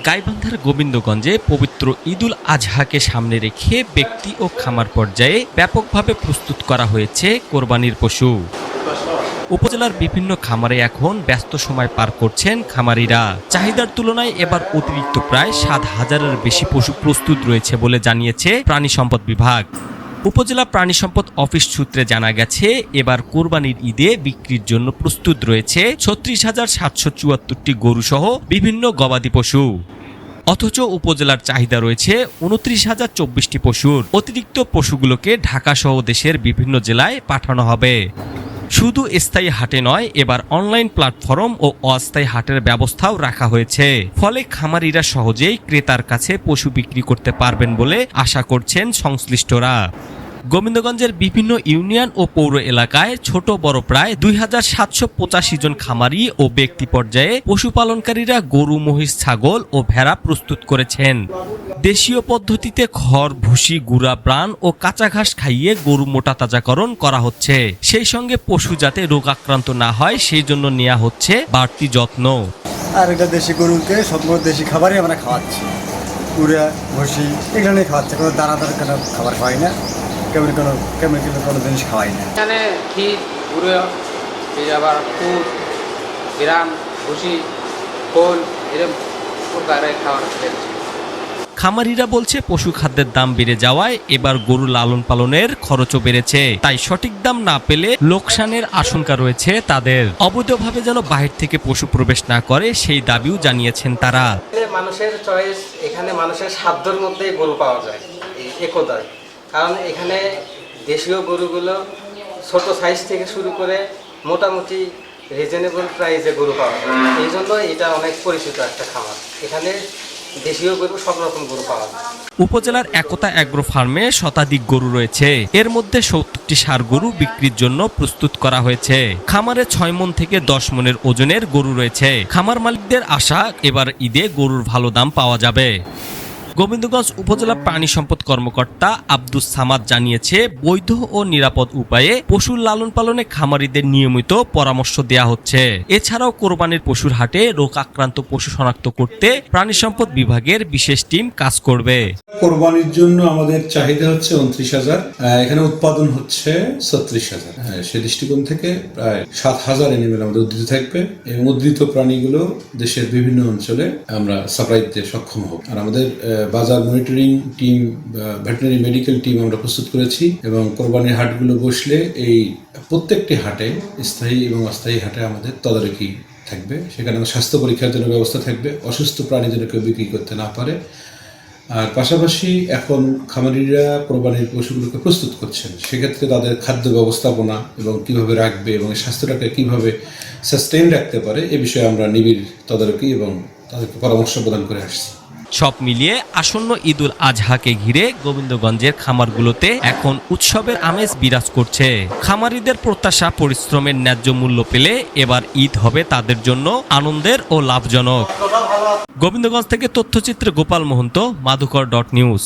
গাইবান্ধার গোবিন্দগঞ্জে পবিত্র ঈদুল আজহাকে সামনে রেখে ব্যক্তি ও খামার পর্যায়ে ব্যাপকভাবে প্রস্তুত করা হয়েছে কোরবানির পশু। উপজেলার বিভিন্ন খামারে এখন ব্যস্ত সময় পার করছেন খামারিরা। চাহিদার তুলনায় এবার অতিরিক্ত প্রায় ৭,০০০-এর বেশি পশু প্রস্তুত রয়েছে বলে জানিয়েছে প্রাণী সম্পদ বিভাগ। উপজেলা প্রাণী সম্পদ অফিস সূত্রে জানা গেছে, এবার কোরবানির ঈদে বিক্রির জন্য প্রস্তুত রয়েছে ৩৬,৭৭৪টি গরুসহ বিভিন্ন গবাদি পশু। অথচ উপজেলার চাহিদা রয়েছে ২৯,০২৪টি পশুর। অতিরিক্ত পশুগুলোকে ঢাকাসহ দেশের বিভিন্ন জেলায় পাঠানো হবে। শুধু স্থায়ী হাটে নয়, এবার অনলাইন প্ল্যাটফর্ম ও অস্থায়ী হাটের ব্যবস্থাও রাখা হয়েছে। ফলে খামারিরা সহজেই ক্রেতার কাছে পশু বিক্রি করতে পারবেন বলে আশা করছেন সংশ্লিষ্টরা। গোবিন্দগঞ্জের বিভিন্ন ইউনিয়ন ও পৌর এলাকায় ছোট বড় প্রায় ২,৭৮৫ জন খামারি ও ব্যক্তি পর্যায়ে পশুপালনকারীরা গরু, মহিষ, ছাগল ও ভেড়া প্রস্তুত করেছেন। দেশীয় পদ্ধতিতে খড়, ভুসি, গুঁড়া, প্রাণ ও কাঁচা ঘাস খাইয়ে গরু মোটা তাজাকরণ করা হচ্ছে। সেই সঙ্গে পশু যাতে রোগ আক্রান্ত না হয় সেই জন্য নেওয়া হচ্ছে বাড়তি যত্ন। আর এটা দেশি গরুকে সম্পূর্ণ দেশি খাবারই আমরা খাওয়াচ্ছি। গুঁড়া, ভুসি এখানে খাওয়াচ্ছে, কোনো দানাদার কোনো খাবার খাওয়াই না, কেমিক্যাল কোনো জিনিস খাওয়াই না। এখানে ক্ষীর, গুঁড়ো, আবার খুদ, গ্রাম, ভুসি, খোল এরকম প্রকারের খাবার খেয়েছে। খামারিরা বলছে, পশু খাদ্যের দাম বেড়ে যাওয়ায় এবার গরু লালন পালনের খরচও বেড়েছে। তাই সঠিক দাম না পেলে লোকসানের আশঙ্কা রয়েছে তাদের। অবৈধভাবে যেন বাহির থেকে পশু প্রবেশ না করে সেই দাবিও জানিয়েছেন তারা। মানুষের চয়েস, এখানে মানুষের সাধ্যের মধ্যেই গরু পাওয়া যায় একদায়। কারণ এখানে দেশীয় গরুগুলো ছোট সাইজ থেকে শুরু করে মোটামুটি রিজনেবল প্রাইসে গরু পাওয়া যায়। এই জন্য এটা অনেক পরিচিত একটা খামার। এখানে দেশীয় গরু সব রকম গরু পাওয়া যায়। উপজেলার একতা অ্যাগ্রো ফার্মে শতাধিক গরু রয়েছে। এর মধ্যে ৭০টি ষাঁড় গরু বিক্রির জন্য প্রস্তুত করা হয়েছে। খামারে ৬ মণ থেকে ১০ মণের ওজনের গরু রয়েছে। খামার মালিকদের আশা, এবার ঈদে গরুর ভালো দাম পাওয়া যাবে। গোবিন্দগঞ্জ উপজেলা প্রাণী সম্পদ কর্মকর্তা আব্দুস সামাদ জানিয়েছে, বৈধ ও নিরাপদ উপায়ে পশুর লালন পালনে খামারিদের নিয়মিত পরামর্শ দেয়া হচ্ছে। এছাড়াও কোরবানির পশুর হাটে রোগ আক্রান্ত পশু শনাক্ত করতে প্রাণী সম্পদ বিভাগের বিশেষ টিম কাজ করবে। কোরবানির জন্য আমাদের চাহিদা হচ্ছে ২৯,০০০, এখানে উৎপাদন হচ্ছে ৩৬,০০০। সে দৃষ্টিকোণ থেকে প্রায় ৭,০০০ এনিমেল আমাদের উদ্ধৃত থাকবে এবং উদ্ধৃত প্রাণীগুলো দেশের বিভিন্ন অঞ্চলে আমরা সাপ্লাই দিতে সক্ষম হব। আর আমাদের বাজার monitoring team, veterinary medical team আমরা প্রস্তুত করেছি এবং কোরবানির হাটগুলো বসলে এই প্রত্যেকটি হাটে, স্থায়ী এবং অস্থায়ী হাটে আমাদের তদারকি থাকবে। সেখানে আমাদের স্বাস্থ্য পরীক্ষার জন্য ব্যবস্থা থাকবে, অসুস্থ প্রাণী যেন কেউ বিক্রি করতে না পারে। আর পাশাপাশি এখন খামারিরা কোরবানির পশুগুলোকে প্রস্তুত করছেন, সেক্ষেত্রে তাদের খাদ্য ব্যবস্থাপনা এবং কিভাবে রাখবে এবং স্বাস্থ্যটাকে কিভাবে সাস্টেইন রাখতে পারে এ বিষয়ে আমরা নিবিড় তদারকি এবং তাদেরকে পরামর্শ প্রদান করে আসছি। সব মিলিয়ে আসন্ন ঈদুল আজহাকে ঘিরে গোবিন্দগঞ্জের খামারগুলোতে এখন উৎসবের আমেজ বিরাজ করছে। খামারিদের প্রত্যাশা, পরিশ্রমের ন্যায্য মূল্য পেলে এবার ঈদ হবে তাদের জন্য আনন্দের ও লাভজনক। গোবিন্দগঞ্জ থেকে তথ্যচিত্রে গোপাল মহন্ত, মাধুকর.নিউজ।